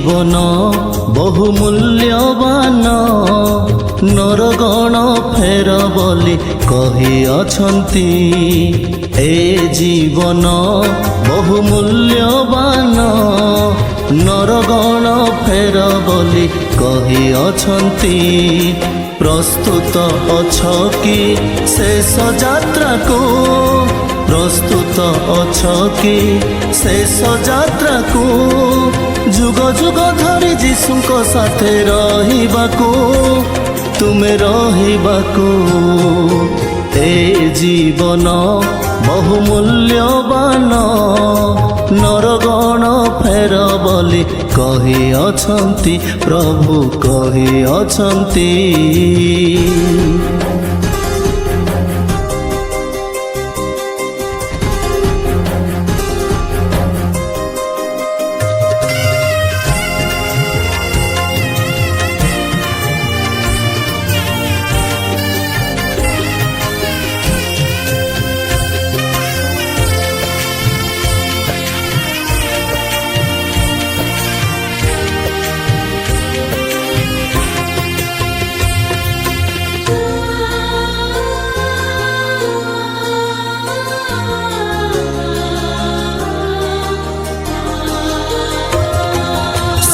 জীবন বহু মূল্যবান নরগণ ফের বলি কহিଅଛନ୍ତି। এ জীবন বহু মূল্যবান নরগণ ফের বলি কহিଅଛନ୍ତି। প্রস্তুত অছ কি শেষ যাত্রাকু, প্রস্তুত অছ কি শেষ যাত্রাকু, যুগ যুগ ধরি যিশুଙ୍କ সাথে রহিবাকু, তুমে রহিবাকু। এ জীবন বহু মূল্যবান নরগণ ফের বলি কহিଅଛନ୍ତି, প্রভু কহিଅଛନ୍ତି।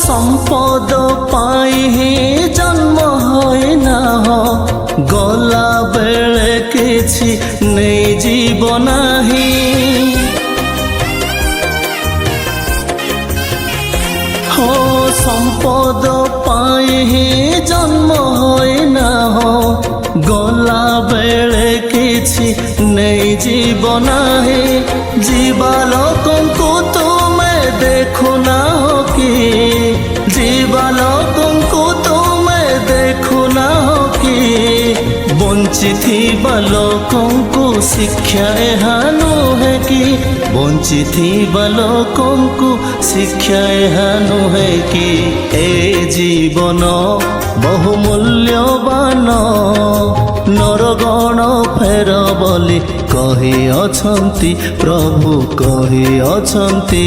সম্পদ পাই হি জন্ম হয় না, গলা বেড়ে কিছু নেই জীব নাহি। হো সম্পদ পাই হি জন্ম হয় না, গলা বেড়ে কিছু নেই জীব নাহি। জীবা লোকଙ୍କୁ তুমে দেখু না কি, জীবা লোকଙ୍କୁ তুমে দেখু না কি, বঞ্চিথিবা লোকଙ୍କୁ শিକ୍ଷା ଏହା ନୁହେଁ କି, ବଞ୍ଚିଥିବା ଲୋକଙ୍କୁ ଶିକ୍ଷା ଏହା ନୁହେଁ କି। ଏ ଜୀବନ ବହୁ ମୂଲ୍ୟବାନ ନରଗଣ ଫେର ବୋଲି କହିଅଛନ୍ତି, ପ୍ରଭୁ କହିଅଛନ୍ତି।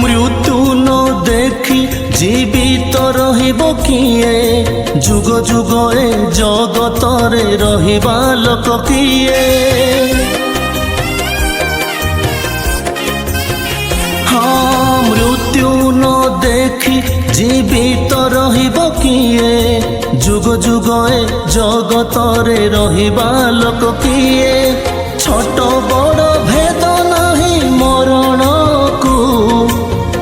মৃত্যু ন দেখি জীবিত রহিব কিয়ে, যুগ যুগ এ জগতরে রহিবা লোক কিয়ে। হ্যাঁ মৃত্যু ন দেখি জীবিত রহিব কিয়ে, যুগ যুগ এ জগতরে রহিবা লোক কিয়ে। ছোট বড় ভেদ নাহি মরণকু,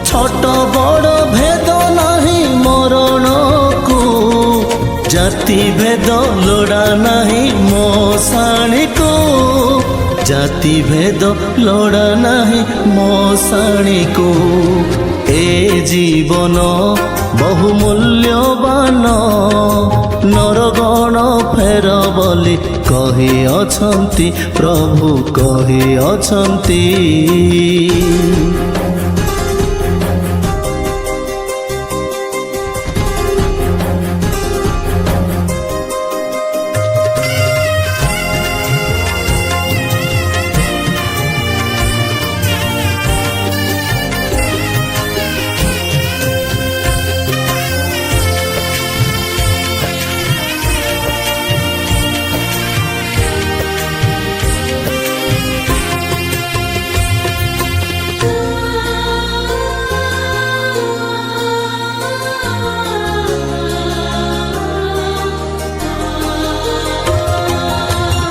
ছোট বড় ভেদ নাহি মরণকু, জাতি ভেদ লোড়া নাহি মশাণীকু, জাতি ভেদ লোড়া নাহি মশাণীকু। এ জীবন বহু মূল্যবান নরগণ ফের ବୋଲି କହିଅଛନ୍ତି, ପ୍ରଭୁ କହିଅଛନ୍ତି।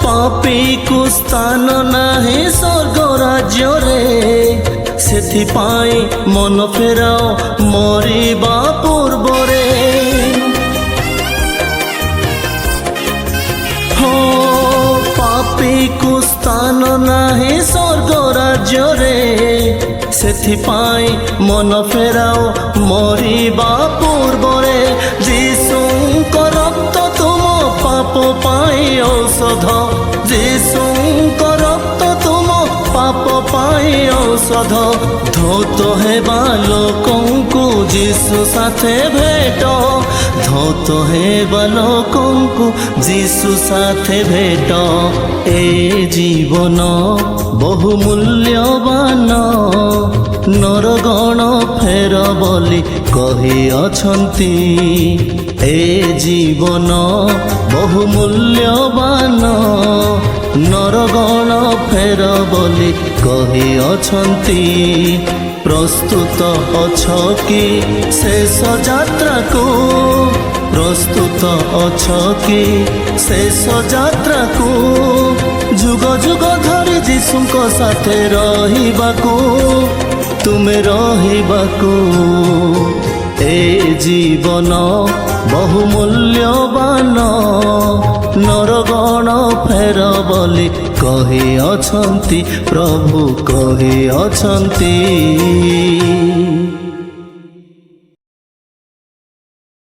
ପାପୀକୁ ସ୍ଥାନ ନାହିଁ ସ୍ୱର୍ଗ ରାଜ୍ୟରେ, ସେଥିପାଇଁ ମନ ଫେରାଅ ମରିବା ପୂର୍ବରେ। ରାଜ୍ୟରେ ସେଥିପାଇଁ ମନ ଫେରାଅ ମରିବା ପୂର୍ବରେ ଯୀଶୁଙ୍କ ରକ୍ତ ତୁମ ପାପ ପାଇଁ ଔଷଧ ଯୀଶୁଙ୍କ ରକ୍ତ ତୁମ ପାପ ପାଇଁ ଔଷଧ ଧୌତ ହେବା ଲୋକଙ୍କୁ ଯୀଶୁ ସାଥେ ଭେଟ ଧୌତ ହେବା ଲୋକଙ୍କୁ ଯୀଶୁ ସାଥେ ଭେଟ ଏ ଜୀବନ ବହୁ ମୂଲ୍ୟବାନ ନରଗଣ ଫେର ବୋଲି କହିଅଛନ୍ତି ଏ ଜୀବନ ବହୁ ମୂଲ୍ୟବାନ ନରଗଣ ଫେର ବୋଲି କହିଅଛନ୍ତି ପ୍ରସ୍ତୁତ ଅଛ କି ଶେଷ ଯାତ୍ରାକୁ ପ୍ରସ୍ତୁତ ଅଛ କି ଶେଷ ଯାତ୍ରାକୁ ଯୁଗ ଯୁଗ ଧରି ଯୀଶୁଙ୍କ ସାଥେ ରହିବାକୁ ତୁମେ ରହିବାକୁ ଏ ଜୀବନ ବହୁ ମୂଲ୍ୟବାନ ନରଗଣ ଫେର ବୋଲି କହିଅଛନ୍ତି ପ୍ରଭୁ କହିଅଛନ୍ତି।